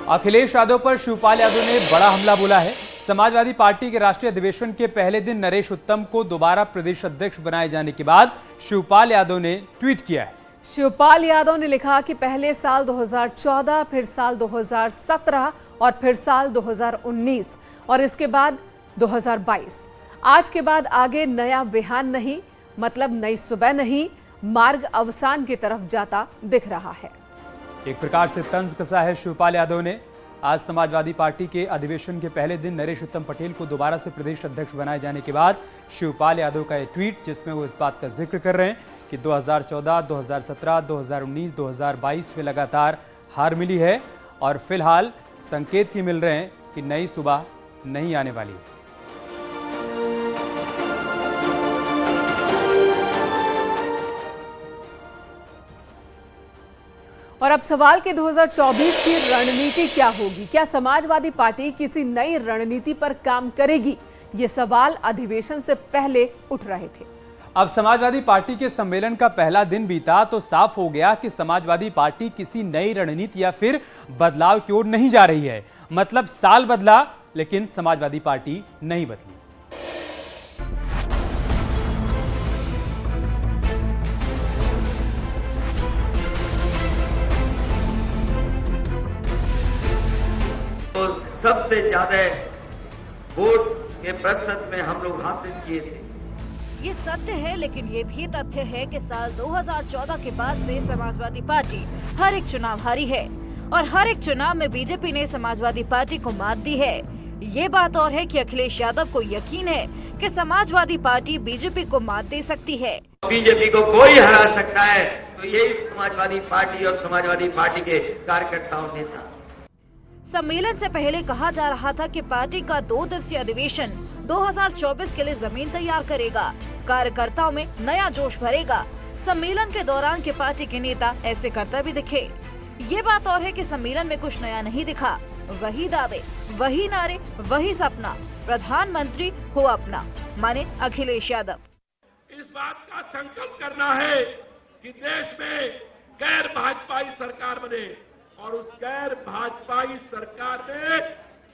अखिलेश यादव पर शिवपाल यादव ने बड़ा हमला बोला है। समाजवादी पार्टी के राष्ट्रीय अधिवेशन के पहले दिन नरेश उत्तम को दोबारा प्रदेश अध्यक्ष बनाए जाने के बाद शिवपाल यादव ने ट्वीट किया है। शिवपाल यादव ने लिखा कि पहले साल 2014, फिर साल 2017 और फिर साल 2019 और इसके बाद 2022। आज के बाद आगे नया विहान नहीं, मतलब नई सुबह नहीं, मार्ग अवसान की तरफ जाता दिख रहा है। एक प्रकार से तंज कसा है शिवपाल यादव ने। आज समाजवादी पार्टी के अधिवेशन के पहले दिन नरेश उत्तम पटेल को दोबारा से प्रदेश अध्यक्ष बनाए जाने के बाद शिवपाल यादव का यह ट्वीट, जिसमें वो इस बात का जिक्र कर रहे हैं कि 2014, 2017, 2019, 2022 में लगातार हार मिली है और फिलहाल संकेत ही मिल रहे हैं कि नई सुबह नहीं आने वाली है। और अब सवाल कि 2024 की रणनीति क्या होगी? क्या समाजवादी पार्टी किसी नई रणनीति पर काम करेगी? ये सवाल अधिवेशन से पहले उठ रहे थे। अब समाजवादी पार्टी के सम्मेलन का पहला दिन बीता तो साफ हो गया कि समाजवादी पार्टी किसी नई रणनीति या फिर बदलाव की ओर नहीं जा रही है। मतलब साल बदला लेकिन समाजवादी पार्टी नहीं बदली। सबसे ज्यादा वोट के प्रतिशत में हम लोग हासिल किए थे। ये सत्य है, लेकिन ये भी तथ्य है कि साल 2014 के बाद से समाजवादी पार्टी हर एक चुनाव हारी है और हर एक चुनाव में बीजेपी ने समाजवादी पार्टी को मात दी है। ये बात और है कि अखिलेश यादव को यकीन है कि समाजवादी पार्टी बीजेपी को मात दे सकती है। बीजेपी को कोई हरा सकता है तो यही समाजवादी पार्टी और समाजवादी पार्टी के कार्यकर्ताओं ने था। सम्मेलन से पहले कहा जा रहा था कि पार्टी का 2 दिवसीय अधिवेशन 2024 के लिए जमीन तैयार करेगा, कार्यकर्ताओं में नया जोश भरेगा। सम्मेलन के दौरान के पार्टी के नेता ऐसे करते भी दिखे। ये बात और है कि सम्मेलन में कुछ नया नहीं दिखा। वही दावे, वही नारे, वही सपना, प्रधानमंत्री हो अपना, माने अखिलेश यादव। इस बात का संकल्प करना है कि देश में गैर भाजपाई सरकार बने और उस गैर भाजपाई सरकार में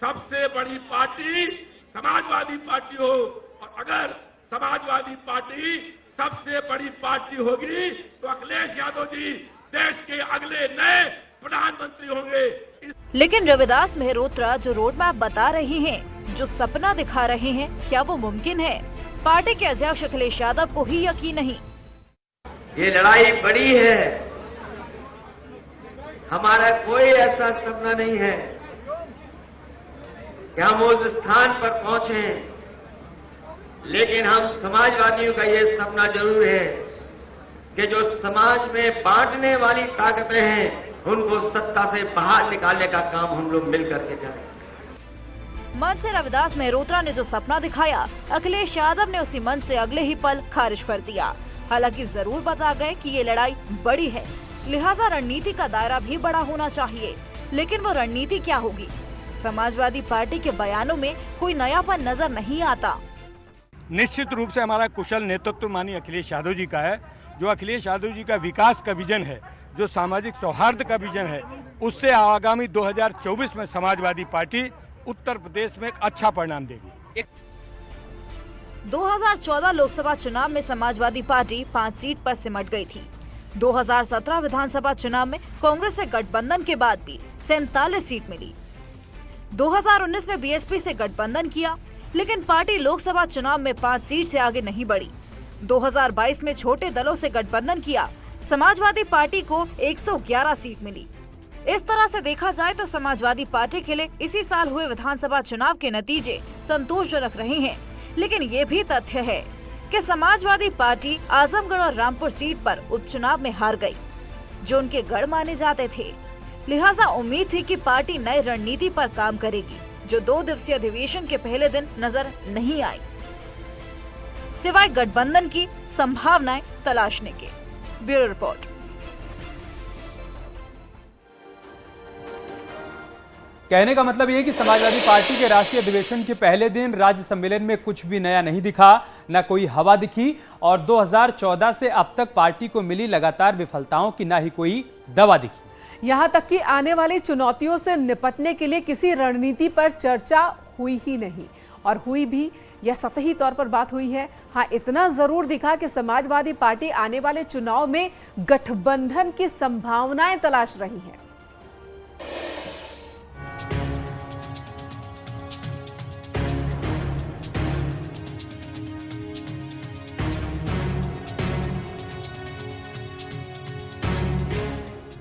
सबसे बड़ी पार्टी समाजवादी पार्टी हो। और अगर समाजवादी पार्टी सबसे बड़ी पार्टी होगी तो अखिलेश यादव जी देश के अगले नए प्रधानमंत्री होंगे। लेकिन रविदास मेहरोत्रा जो रोड मैप बता रही हैं, जो सपना दिखा रहे हैं, क्या वो मुमकिन है? पार्टी के अध्यक्ष अखिलेश यादव को ही यकीन नहीं। ये लड़ाई बड़ी है, हमारा कोई ऐसा सपना नहीं है कि हम उस स्थान पर पहुंचे, लेकिन हम समाजवादियों का ये सपना जरूर है कि जो समाज में बांटने वाली ताकतें हैं उनको सत्ता से बाहर निकालने का काम हम लोग मिल करके करें। मंच से रविदास मेहरोत्रा ने जो सपना दिखाया, अखिलेश यादव ने उसी मंच से अगले ही पल खारिज कर दिया। हालांकि जरूर बता गए कि ये लड़ाई बड़ी है, लिहाजा रणनीति का दायरा भी बड़ा होना चाहिए। लेकिन वो रणनीति क्या होगी? समाजवादी पार्टी के बयानों में कोई नयापन नजर नहीं आता। निश्चित रूप से हमारा कुशल नेतृत्व माननीय अखिलेश यादव जी का है। जो अखिलेश यादव जी का विकास का विजन है, जो सामाजिक सौहार्द का विजन है, उससे आगामी 2024 में समाजवादी पार्टी उत्तर प्रदेश में एक अच्छा परिणाम देगी। 2014 लोकसभा चुनाव में समाजवादी पार्टी 5 सीट पर सिमट गई थी। 2017 विधानसभा चुनाव में कांग्रेस से गठबंधन के बाद भी 47 सीट मिली। 2019 में बीएसपी से गठबंधन किया, लेकिन पार्टी लोकसभा चुनाव में 5 सीट से आगे नहीं बढ़ी। 2022 में छोटे दलों से गठबंधन किया, समाजवादी पार्टी को 111 सीट मिली। इस तरह से देखा जाए तो समाजवादी पार्टी के लिए इसी साल हुए विधानसभा चुनाव के नतीजे संतोषजनक रहे हैं। लेकिन ये भी तथ्य है कि समाजवादी पार्टी आजमगढ़ और रामपुर सीट पर उपचुनाव में हार गई, जो उनके गढ़ माने जाते थे। लिहाजा उम्मीद थी कि पार्टी नई रणनीति पर काम करेगी, जो 2 दिवसीय अधिवेशन के पहले दिन नजर नहीं आई, सिवाय गठबंधन की संभावनाएं तलाशने के। Bureau report. कहने का मतलब ये कि समाजवादी पार्टी के राष्ट्रीय अधिवेशन के पहले दिन राज्य सम्मेलन में कुछ भी नया नहीं दिखा, न कोई हवा दिखी और 2014 से अब तक पार्टी को मिली लगातार विफलताओं की ना ही कोई दवा दिखी। यहां तक कि आने वाली चुनौतियों से निपटने के लिए किसी रणनीति पर चर्चा हुई ही नहीं, और हुई भी यह सतही तौर पर बात हुई है। हाँ, इतना जरूर दिखा कि समाजवादी पार्टी आने वाले चुनाव में गठबंधन की संभावनाएं तलाश रही है।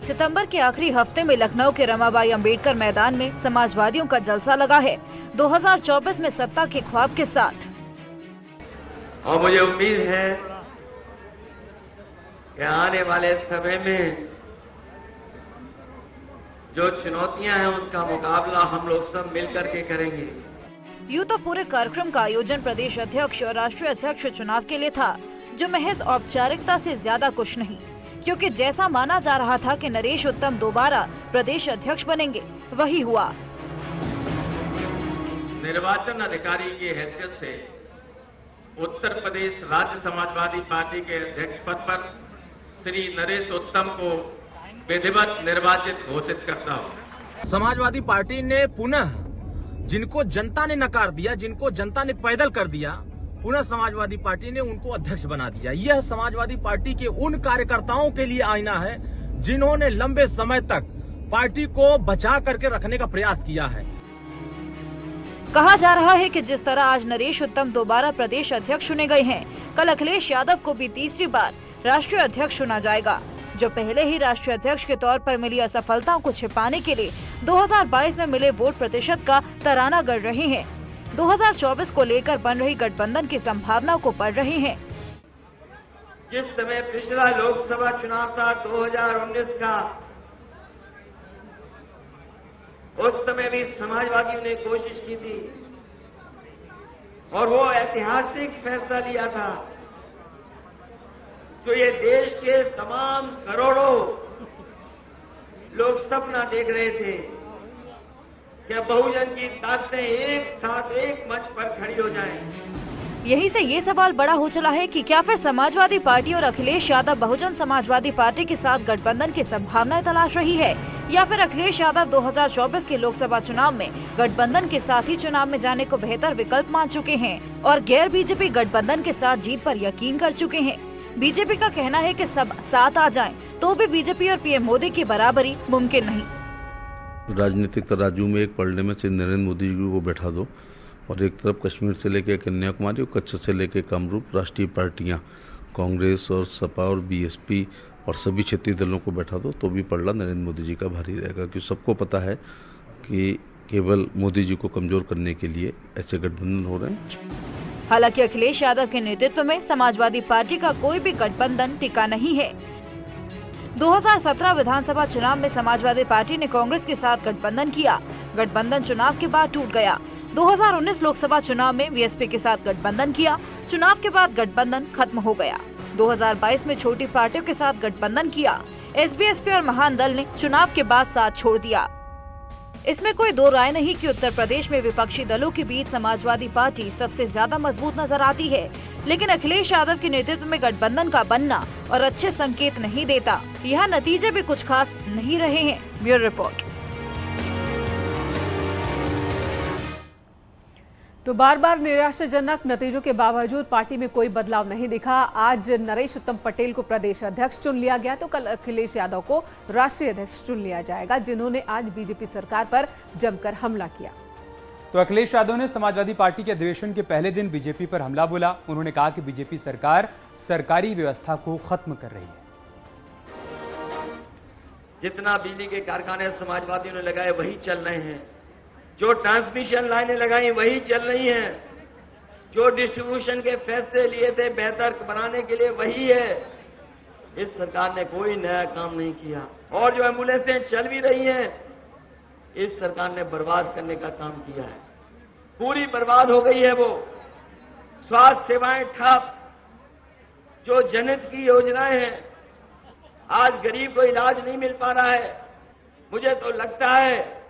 सितंबर के आखिरी हफ्ते में लखनऊ के रमाबाई अंबेडकर मैदान में समाजवादियों का जलसा लगा है 2024 में सत्ता के ख्वाब के साथ। और मुझे उम्मीद है कि आने वाले समय में जो चुनौतियां हैं उसका मुकाबला हम लोग सब मिलकर के करेंगे। यूं तो पूरे कार्यक्रम का आयोजन प्रदेश अध्यक्ष और राष्ट्रीय अध्यक्ष चुनाव के लिए था, जो महज औपचारिकता से ज्यादा कुछ नहीं, क्योंकि जैसा माना जा रहा था कि नरेश उत्तम दोबारा प्रदेश अध्यक्ष बनेंगे, वही हुआ। निर्वाचन अधिकारी की हैसियत से उत्तर प्रदेश राज्य समाजवादी पार्टी के अध्यक्ष पद पर श्री नरेश उत्तम को विधिवत निर्वाचित घोषित करता हूं। समाजवादी पार्टी ने पुनः जिनको जनता ने नकार दिया, जिनको जनता ने पैदल कर दिया, पुनः समाजवादी पार्टी ने उनको अध्यक्ष बना दिया। यह समाजवादी पार्टी के उन कार्यकर्ताओं के लिए आईना है जिन्होंने लंबे समय तक पार्टी को बचा करके रखने का प्रयास किया है। कहा जा रहा है कि जिस तरह आज नरेश उत्तम दोबारा प्रदेश अध्यक्ष चुने गए हैं, कल अखिलेश यादव को भी तीसरी बार राष्ट्रीय अध्यक्ष चुना जाएगा, जो पहले ही राष्ट्रीय अध्यक्ष के तौर पर मिली असफलताओं को छिपाने के लिए 2022 में मिले वोट प्रतिशत का तराना गढ़ रहे हैं। 2024 को लेकर बन रही गठबंधन की संभावना को पढ़ रहे हैं। जिस समय पिछला लोकसभा चुनाव था 2019 का, उस समय भी समाजवादियों ने कोशिश की थी और वो ऐतिहासिक फैसला लिया था जो ये देश के तमाम करोड़ों लोग सपना देख रहे थे कि बहुजन की ताकतें एक साथ एक मंच पर खड़ी हो जाएं। यहीं से ये सवाल बड़ा हो चला है कि क्या फिर समाजवादी पार्टी और अखिलेश यादव बहुजन समाजवादी पार्टी के साथ गठबंधन की संभावनाएं तलाश रही है, या फिर अखिलेश यादव 2024 के लोकसभा चुनाव में गठबंधन के साथ ही चुनाव में जाने को बेहतर विकल्प मान चुके हैं और गैर बीजेपी गठबंधन के साथ जीत पर यकीन कर चुके हैं। बीजेपी का कहना है कि सब साथ आ जाएं, तो भी बीजेपी और पीएम मोदी की बराबरी मुमकिन नहीं। राजनीतिक तराजू में एक पलड़े में नरेंद्र मोदी जी को बैठा दो और एक तरफ कश्मीर से लेकर कन्याकुमारी और कच्छ से लेकर कामरूप राष्ट्रीय पार्टियां कांग्रेस और सपा और बीएसपी और सभी क्षेत्रीय दलों को बैठा दो, तो भी पलड़ा नरेंद्र मोदी जी का भारी रहेगा, क्योंकि सबको पता है कि केवल मोदी जी को कमजोर करने के लिए ऐसे गठबंधन हो रहे हैं। हालांकि अखिलेश यादव के नेतृत्व में समाजवादी पार्टी का कोई भी गठबंधन टिका नहीं है। 2017 विधानसभा चुनाव में समाजवादी पार्टी ने कांग्रेस के साथ गठबंधन किया। गठबंधन चुनाव के बाद टूट गया। 2019 लोकसभा चुनाव में बीएसपी के साथ गठबंधन किया। चुनाव के बाद गठबंधन खत्म हो गया। 2022 में छोटी पार्टियों के साथ गठबंधन किया। एसबीएसपी और महान दल ने चुनाव के बाद साथ छोड़ दिया। इसमें कोई दो राय नहीं कि उत्तर प्रदेश में विपक्षी दलों के बीच समाजवादी पार्टी सबसे ज्यादा मजबूत नजर आती है, लेकिन अखिलेश यादव के नेतृत्व में गठबंधन का बनना और अच्छे संकेत नहीं देता। यहाँ नतीजे भी कुछ खास नहीं रहे हैं। Bureau report. तो बार बार निराशाजनक नतीजों के बावजूद पार्टी में कोई बदलाव नहीं दिखा। आज नरेश उत्तम पटेल को प्रदेश अध्यक्ष चुन लिया गया, तो कल अखिलेश यादव को राष्ट्रीय अध्यक्ष चुन लिया जाएगा, जिन्होंने आज बीजेपी सरकार पर जमकर हमला किया। तो अखिलेश यादव ने समाजवादी पार्टी के अधिवेशन के पहले दिन बीजेपी पर हमला बोला। उन्होंने कहा कि बीजेपी सरकार सरकारी व्यवस्था को खत्म कर रही है। जितना बिजली के कारखाने समाजवादियों ने लगाए वही चल रहे हैं, जो ट्रांसमिशन लाइनें लगाई वही चल रही हैं, जो डिस्ट्रीब्यूशन के फैसले लिए थे बेहतर बनाने के लिए वही है। इस सरकार ने कोई नया काम नहीं किया। और जो एम्बुलेंसें चल भी रही हैं, इस सरकार ने बर्बाद करने का काम किया है। पूरी बर्बाद हो गई है वो। स्वास्थ्य सेवाएं ठप, जो जनहित की योजनाएं हैं, आज गरीब को इलाज नहीं मिल पा रहा है। मुझे तो लगता है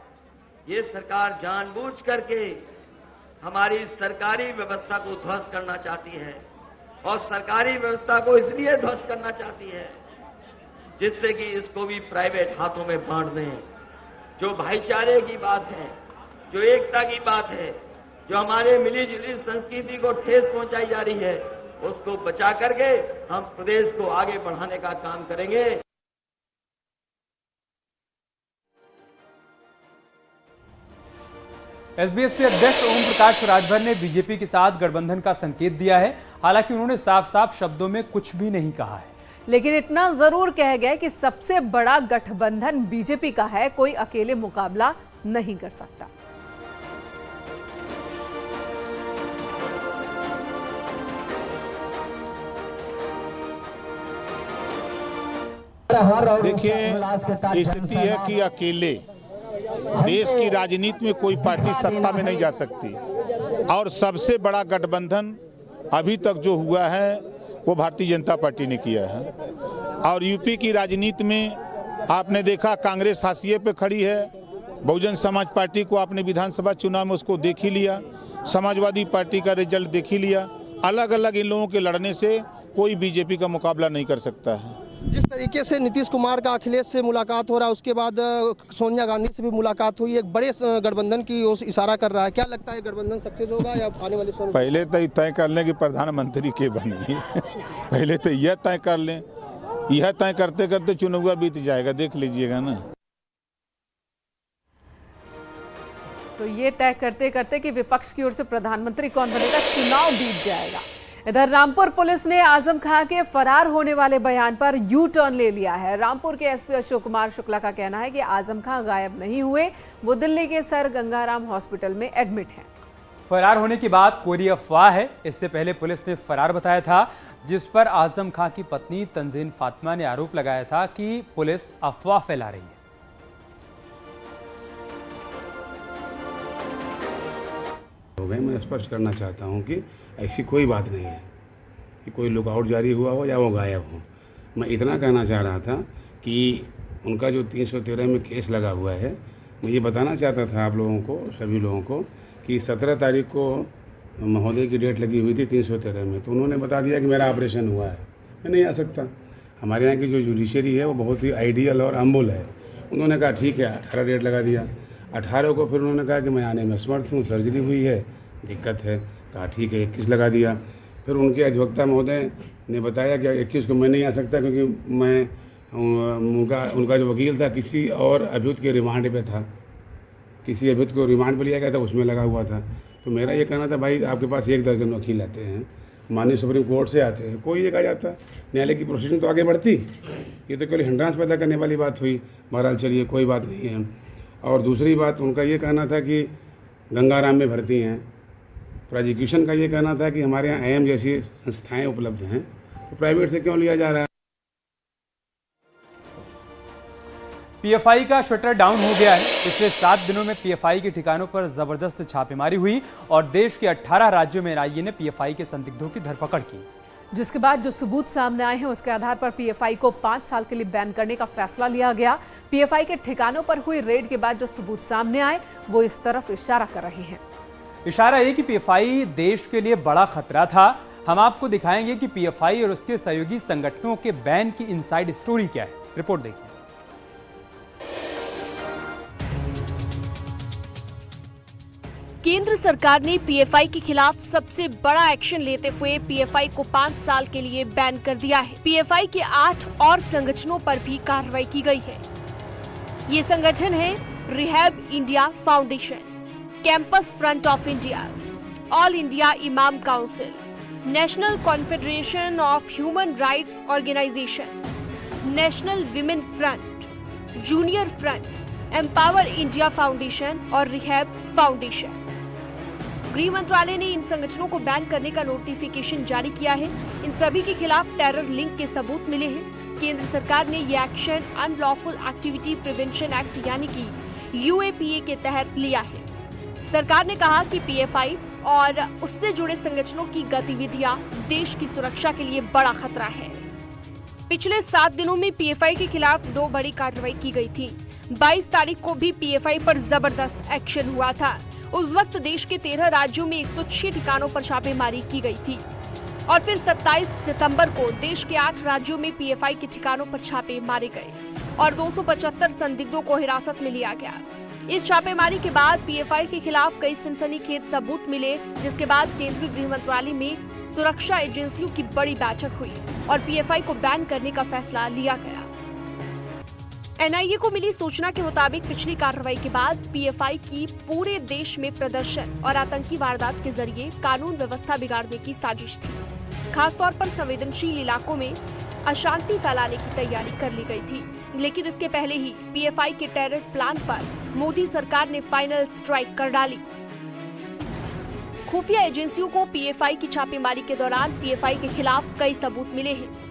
ये सरकार जानबूझ करके हमारी सरकारी व्यवस्था को ध्वस्त करना चाहती है, और सरकारी व्यवस्था को इसलिए ध्वस्त करना चाहती है जिससे कि इसको भी प्राइवेट हाथों में बांट दें। जो भाईचारे की बात है, जो एकता की बात है, जो हमारे मिली जुली संस्कृति को ठेस पहुंचाई जा रही है, उसको बचा करके हम प्रदेश को आगे बढ़ाने का काम करेंगे। एसबीएसपी अध्यक्ष ओम प्रकाश राजभर ने बीजेपी के साथ गठबंधन का संकेत दिया है। हालांकि उन्होंने साफ साफ शब्दों में कुछ भी नहीं कहा है, लेकिन इतना जरूर कह गए कि सबसे बड़ा गठबंधन बीजेपी का है, कोई अकेले मुकाबला नहीं कर सकता। देखिए, स्थिति है कि अकेले देश की राजनीति में कोई पार्टी सत्ता में नहीं जा सकती, और सबसे बड़ा गठबंधन अभी तक जो हुआ है वो भारतीय जनता पार्टी ने किया है। और यूपी की राजनीति में आपने देखा, कांग्रेस हाशिए पे खड़ी है, बहुजन समाज पार्टी को आपने विधानसभा चुनाव में उसको देख ही लिया, समाजवादी पार्टी का रिजल्ट देख ही लिया। अलग अलग इन लोगों के लड़ने से कोई बीजेपी का मुकाबला नहीं कर सकता है। जिस तरीके से नीतीश कुमार का अखिलेश से मुलाकात हो रहा है, उसके बाद सोनिया गांधी से भी मुलाकात हुई, एक बड़े गठबंधन की ओर इशारा कर रहा है। क्या लगता है, गठबंधन सक्सेस होगा या आने वाले समय? पहले तो तय कर लें कि प्रधानमंत्री के बने पहले तो यह तय कर लें, यह तय करते करते चुनाव बीत जाएगा, देख लीजिएगा ना। तो ये तय करते करते कि विपक्ष की ओर से प्रधानमंत्री कौन बनेगा, चुनाव बीत जाएगा। इधर रामपुर पुलिस ने आजम खां के फरार होने वाले बयान पर यू टर्न ले लिया है। रामपुर के एसपी अशोक कुमार शुक्ला का कहना है कि आजम खां गायब नहीं हुए, वो दिल्ली के सर गंगाराम हॉस्पिटल में एडमिट हैं। फरार होने की बात कोरी अफवाह है। इससे पहले पुलिस ने फरार बताया था, जिस पर आजम खां की पत्नी तंजीन फातिमा ने आरोप लगाया था कि पुलिस अफवाह फैला रही है। मैं स्पष्ट करना चाहता हूं कि ऐसी कोई बात नहीं है कि कोई लुकआउट जारी हुआ हो या वो गायब हो। मैं इतना कहना चाह रहा था कि उनका जो 313 में केस लगा हुआ है, मैं ये बताना चाहता था आप लोगों को, सभी लोगों को, कि 17 तारीख को महोदय की डेट लगी हुई थी 313 में, तो उन्होंने बता दिया कि मेरा ऑपरेशन हुआ है, मैं नहीं आ सकता। हमारे यहाँ की जो जुडिशरी है वो बहुत ही आइडियल और अम्बुल है। उन्होंने कहा ठीक है, 18 डेट लगा दिया। 18 को फिर उन्होंने कहा कि मैं आने में असमर्थ हूँ, सर्जरी हुई है, दिक्कत है। कहा ठीक है, 21 लगा दिया। फिर उनके अधिवक्ता महोदय ने बताया कि 21 को मैं नहीं आ सकता, क्योंकि मैं उनका जो वकील था किसी और अभियुक्त के रिमांड पे था, किसी अभियुक्त को रिमांड पे लिया गया था, उसमें लगा हुआ था। तो मेरा ये कहना था, भाई आपके पास 1 दर्जन वकील आते हैं, माननीय सुप्रीम कोर्ट से आते हैं, कोई एक आ जाता, न्यायालय की प्रोसीडिंग तो आगे बढ़ती। ये तो केवल हिंड्रांस पैदा करने वाली बात हुई। बहरहाल चलिए, कोई बात नहीं है। और दूसरी बात, उनका ये कहना था कि गंगाराम में भर्ती हैं। प्रोसिक्यूशन का ये कहना था कि हमारे यहाँ एएम जैसी संस्थाएं उपलब्ध हैं, तो प्राइवेट से क्यों लिया जा रहा है। पीएफआई का शटर डाउन हो गया है। पिछले 7 दिनों में पीएफआई के ठिकानों पर जबरदस्त छापेमारी हुई और देश के 18 राज्यों में एनआईए ने पीएफआई के संदिग्धों की धरपकड़ की, जिसके बाद जो सबूत सामने आए हैं उसके आधार पर पीएफआई को 5 साल के लिए बैन करने का फैसला लिया गया। पीएफआई के ठिकानों पर हुई रेड के बाद जो सबूत सामने आए वो इस तरफ इशारा कर रहे हैं। इशारा ये कि पीएफआई देश के लिए बड़ा खतरा था। हम आपको दिखाएंगे कि पीएफआई और उसके सहयोगी संगठनों के बैन की इनसाइड स्टोरी क्या है। रिपोर्ट देखिए। केंद्र सरकार ने पीएफआई के खिलाफ सबसे बड़ा एक्शन लेते हुए पीएफआई को 5 साल के लिए बैन कर दिया है। पीएफआई के 8 और संगठनों पर भी कार्रवाई की गई है। ये संगठन है Rehab India Foundation, Campus Front of India, All India Imam Council, National Confederation of Human Rights Organisation, National Women Front, Junior Front, Empower India Foundation और रिहैब फाउंडेशन। गृह मंत्रालय ने इन संगठनों को बैन करने का नोटिफिकेशन जारी किया है। इन सभी के खिलाफ टेरर लिंक के सबूत मिले हैं। केंद्र सरकार ने ये action unlawful activity prevention act यानी कि यूएपीए के तहत लिया है। सरकार ने कहा कि पीएफआई और उससे जुड़े संगठनों की गतिविधियां देश की सुरक्षा के लिए बड़ा खतरा है। पिछले 7 दिनों में पीएफआई के खिलाफ 2 बड़ी कार्रवाई की गई थी। 22 तारीख को भी पीएफआई पर जबरदस्त एक्शन हुआ था। उस वक्त देश के 13 राज्यों में 106 ठिकानों पर छापेमारी की गई थी। और फिर 27 सितंबर को देश के 8 राज्यों में पीएफआई के ठिकानों पर छापे मारे गए और 275 संदिग्धों को हिरासत में लिया गया। इस छापेमारी के बाद पीएफआई के खिलाफ कई सनसनीखेज सबूत मिले, जिसके बाद केंद्रीय गृह मंत्रालय में सुरक्षा एजेंसियों की बड़ी बैठक हुई और पीएफआई को बैन करने का फैसला लिया गया। एनआईए को मिली सूचना के मुताबिक पिछली कार्रवाई के बाद पीएफआई की पूरे देश में प्रदर्शन और आतंकी वारदात के जरिए कानून व्यवस्था बिगाड़ने की साजिश थी। खासतौर पर संवेदनशील इलाकों में अशांति फैलाने की तैयारी कर ली गई थी, लेकिन इसके पहले ही पीएफआई के टेरर प्लान पर मोदी सरकार ने फाइनल स्ट्राइक कर डाली। खुफिया एजेंसियों को पीएफआई की छापेमारी के दौरान पीएफआई के खिलाफ कई सबूत मिले हैं।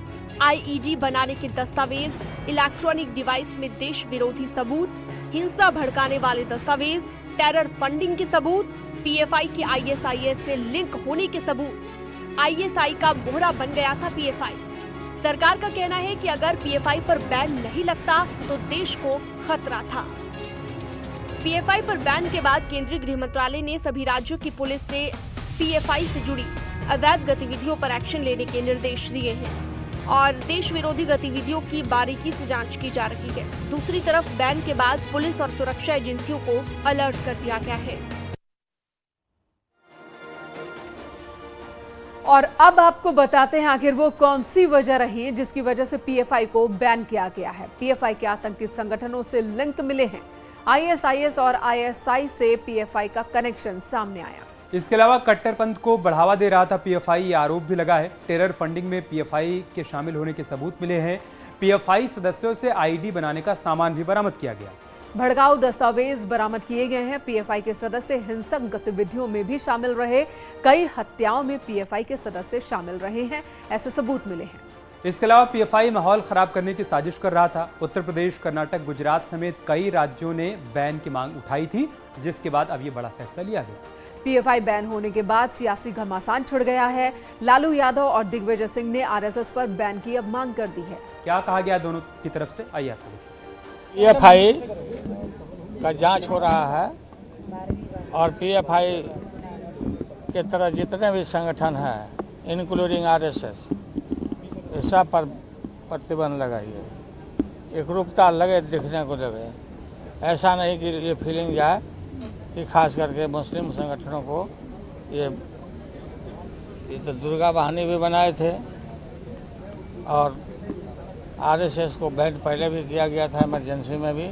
आईईडी बनाने के दस्तावेज, इलेक्ट्रॉनिक डिवाइस में देश विरोधी सबूत, हिंसा भड़काने वाले दस्तावेज, टेरर फंडिंग के सबूत, पीएफआई के आईएसआईएस से लिंक होने के सबूत। आईएसआई का मोहरा बन गया था पीएफआई। सरकार का कहना है कि अगर पीएफआई पर बैन नहीं लगता तो देश को खतरा था। पीएफआई पर बैन के बाद केंद्रीय गृह मंत्रालय ने सभी राज्यों की पुलिस से पीएफआई से जुड़ी अवैध गतिविधियों पर एक्शन लेने के निर्देश दिए हैं और देश विरोधी गतिविधियों की बारीकी से जांच की जा रही है। दूसरी तरफ बैन के बाद पुलिस और सुरक्षा एजेंसियों को अलर्ट कर दिया गया है। और अब आपको बताते हैं आखिर वो कौन सी वजह रही जिसकी वजह से पीएफआई को बैन किया गया है। पीएफआई के आतंकी संगठनों से लिंक मिले हैं। आईएसआईएस और आईएसआई से पीएफआई का कनेक्शन सामने आया। इसके अलावा कट्टरपंथ को बढ़ावा दे रहा था पीएफआई, ये आरोप भी लगा है। टेरर फंडिंग में पीएफआई के शामिल होने के सबूत मिले हैं। पीएफआई सदस्यों से आईडी बनाने का सामान भी बरामद किया गया। भड़काऊ दस्तावेज बरामद किए गए हैं। पीएफआई के सदस्य हिंसक गतिविधियों में भी शामिल रहे। कई हत्याओं में पीएफआई के सदस्य शामिल रहे हैं, ऐसे सबूत मिले हैं। इसके अलावा पीएफआई माहौल खराब करने की साजिश कर रहा था। उत्तर प्रदेश, कर्नाटक, गुजरात समेत कई राज्यों ने बैन की मांग उठाई थी, जिसके बाद अब ये बड़ा फैसला लिया गया। पीएफआई बैन होने के बाद सियासी घमासान छिड़ गया है। लालू यादव और दिग्विजय सिंह ने आरएसएस पर बैन की अब मांग कर दी है। क्या कहा गया दोनों की तरफ से, आइए आपको। पीएफआई का जांच हो रहा है और पीएफआई के तरह जितने भी संगठन हैं, इंक्लूडिंग आरएसएस, सब पर प्रतिबंध लगाइए। एकरूपता लगे, दिखने को लगे। ऐसा नहीं कि ये फीलिंग जाए कि खास करके मुस्लिम संगठनों को ये तो दुर्गा बहानी भी बनाए थे और आरएसएस को बैन पहले भी किया गया था इमरजेंसी में भी,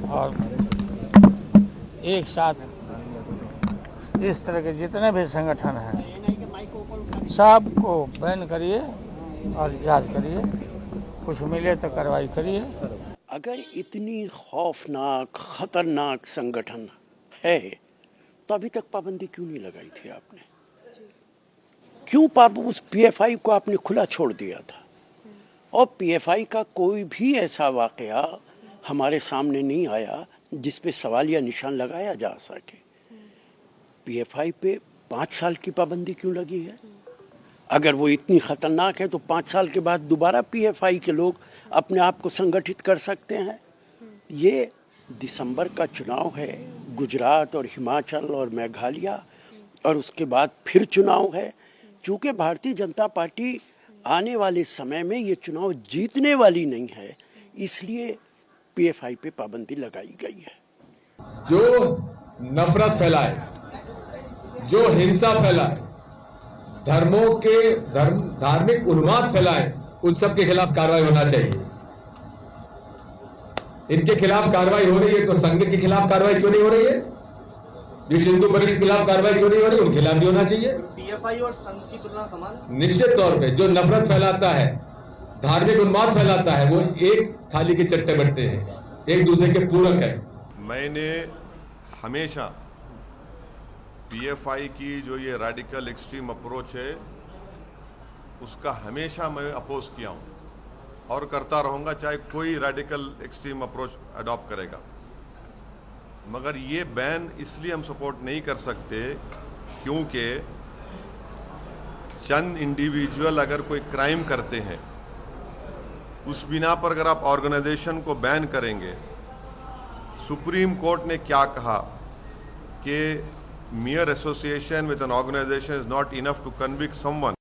और एक साथ इस तरह के जितने भी संगठन हैं सबको बैन करिए और जांच करिए, कुछ मिले तो कार्रवाई करिए। अगर इतनी खौफनाक खतरनाक संगठन है तो अभी तक पाबंदी क्यों नहीं लगाई थी आपने? क्यों उस पीएफआई को आपने खुला छोड़ दिया था? और पीएफआई का कोई भी ऐसा वाकया हमारे सामने नहीं आया जिस पे सवाल या निशान लगाया जा सके। पीएफआई पे 5 साल की पाबंदी क्यों लगी है? अगर वो इतनी खतरनाक है तो 5 साल के बाद दोबारा पीएफआई के लोग अपने आप को संगठित कर सकते हैं। ये दिसंबर का चुनाव है, गुजरात और हिमाचल और मेघालय, और उसके बाद फिर चुनाव है। चूँकि भारतीय जनता पार्टी आने वाले समय में ये चुनाव जीतने वाली नहीं है, इसलिए पीएफआई पे पाबंदी लगाई गई है। जो नफरत फैलाए, जो हिंसा फैलाए, धार्मिक उन्माद फैलाए, उन सब के खिलाफ कार्रवाई होना चाहिए। इनके खिलाफ कार्रवाई हो रही है तो संघ के खिलाफ कार्रवाई क्यों नहीं हो रही है? विश्व हिंदू परिषद के खिलाफ कार्रवाई क्यों नहीं हो रही? उनके खिलाफ भी होना चाहिए। पीएफआई और संघ की तुलना समान? निश्चित तौर पे जो नफरत फैलाता है, धार्मिक उन्माद फैलाता है, वो एक थाली के चट्टे बट्टे हैं, एक दूसरे के पूरक है। मैंने हमेशा पीएफआई की जो ये रेडिकल एक्सट्रीम अप्रोच है उसका हमेशा मैं अपोज किया हूँ और करता रहूँगा, चाहे कोई रेडिकल एक्सट्रीम अप्रोच अडॉप्ट करेगा। मगर ये बैन इसलिए हम सपोर्ट नहीं कर सकते क्योंकि चंद इंडिविजुअल अगर कोई क्राइम करते हैं, उस बिना पर अगर आप ऑर्गेनाइजेशन को बैन करेंगे, सुप्रीम कोर्ट ने क्या कहा कि mere association with an organization is not enough to convict someone.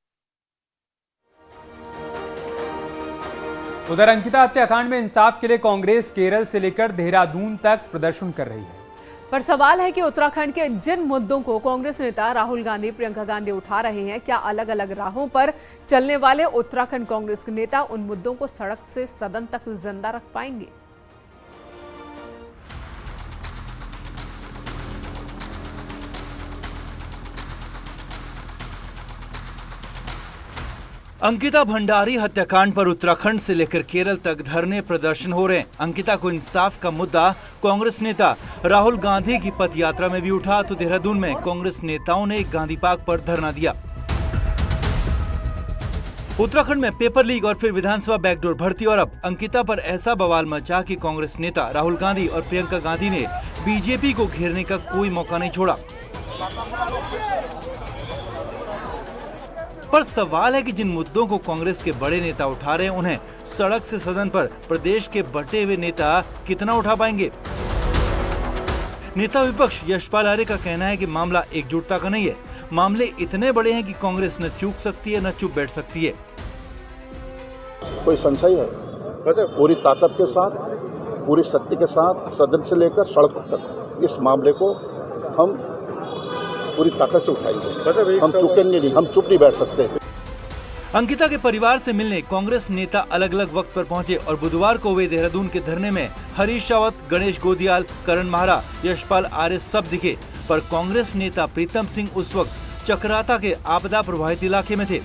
उधर अंकिता हत्याकांड में इंसाफ के लिए कांग्रेस केरल से लेकर देहरादून तक प्रदर्शन कर रही है। पर सवाल है कि उत्तराखंड के जिन मुद्दों को कांग्रेस नेता राहुल गांधी, प्रियंका गांधी उठा रहे हैं, क्या अलग अलग राहों पर चलने वाले उत्तराखंड कांग्रेस के नेता उन मुद्दों को सड़क से सदन तक जिंदा रख पाएंगे? अंकिता भंडारी हत्याकांड पर उत्तराखंड से लेकर केरल तक धरने प्रदर्शन हो रहे हैं। अंकिता को इंसाफ का मुद्दा कांग्रेस नेता राहुल गांधी की पद यात्रा में भी उठा तो देहरादून में कांग्रेस नेताओं ने गांधी पार्क पर धरना दिया। उत्तराखंड में पेपर लीक और फिर विधानसभा बैकडोर भर्ती और अब अंकिता पर ऐसा बवाल मचा कि कांग्रेस नेता राहुल गांधी और प्रियंका गांधी ने बीजेपी को घेरने का कोई मौका नहीं छोड़ा। पर सवाल है कि जिन मुद्दों को कांग्रेस के बड़े नेता उठा रहे हैं, उन्हें सड़क से सदन पर प्रदेश के बटे हुए नेता कितना उठा पाएंगे? नेता विपक्ष यशपाल आर्य का कहना है कि मामला एकजुटता का नहीं है, मामले इतने बड़े हैं कि कांग्रेस न चूक सकती है न चुप बैठ सकती है। कोई संशय है? पूरी ताकत के साथ, पूरी शक्ति के साथ सदन से लेकर सड़क तक इस मामले को हम पूरी ताकत से उठाएंगे। हम चुकेंगे नहीं, हम चुप नहीं बैठ सकते। अंकिता के परिवार से मिलने कांग्रेस नेता अलग अलग वक्त पर पहुंचे और बुधवार को वे देहरादून के धरने में हरीश रावत, गणेश गोदियाल, करण माहरा, यशपाल आर्य सब दिखे। पर कांग्रेस नेता प्रीतम सिंह उस वक्त चकराता के आपदा प्रभावित इलाके में थे।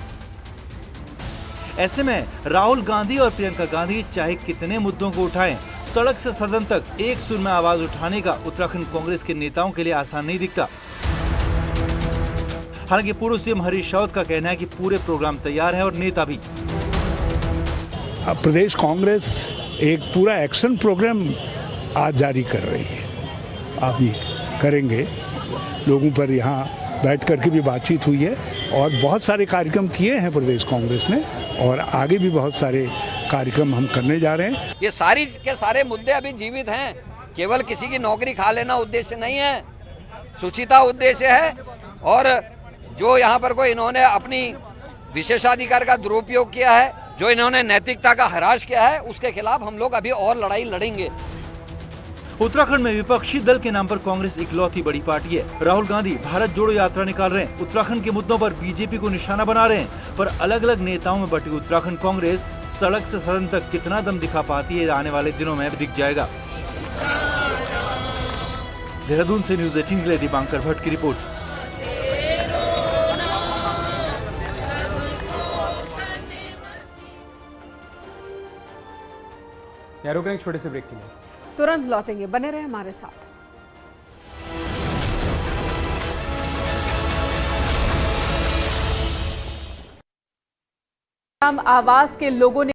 ऐसे में राहुल गांधी और प्रियंका गांधी चाहे कितने मुद्दों को उठाएं, सड़क से सदन तक एक सुर में आवाज उठाने का उत्तराखंड कांग्रेस के नेताओं के लिए आसान नहीं दिखता। हालांकि पूर्व सीएम हरीश रावत का कहना है कि पूरे प्रोग्राम तैयार है और नेता भी। प्रदेश कांग्रेस एक पूरा एक्शन प्रोग्राम आज जारी कर रही है। आप भी करेंगे, लोगों पर यहाँ बैठ करके भी बातचीत हुई है और बहुत सारे कार्यक्रम किए हैं प्रदेश कांग्रेस ने और आगे भी बहुत सारे कार्यक्रम हम करने जा रहे हैं। ये सारी के सारे मुद्दे अभी जीवित हैं, केवल किसी की नौकरी खा लेना उद्देश्य नहीं है, सुचिता उद्देश्य है। और जो यहाँ पर कोई इन्होंने अपनी विशेषाधिकार का दुरुपयोग किया है, जो इन्होंने नैतिकता का हरास किया है, उसके खिलाफ हम लोग अभी और लड़ाई लड़ेंगे। उत्तराखंड में विपक्षी दल के नाम पर कांग्रेस इकलौती बड़ी पार्टी है। राहुल गांधी भारत जोड़ो यात्रा निकाल रहे हैं, उत्तराखंड के मुद्दों पर बीजेपी को निशाना बना रहे हैं। पर अलग अलग नेताओं में बटी उत्तराखंड कांग्रेस सड़क से सदन तक कितना दम दिखा पाती है, आने वाले दिनों में दिख जाएगा। देहरादून से न्यूज़ 18 के लिए दीपांकर भट्ट की रिपोर्ट। रुक रहे छोटे से ब्रेक के लिए, तुरंत लौटेंगे, बने रहे हमारे साथ। आवास के लोगों ने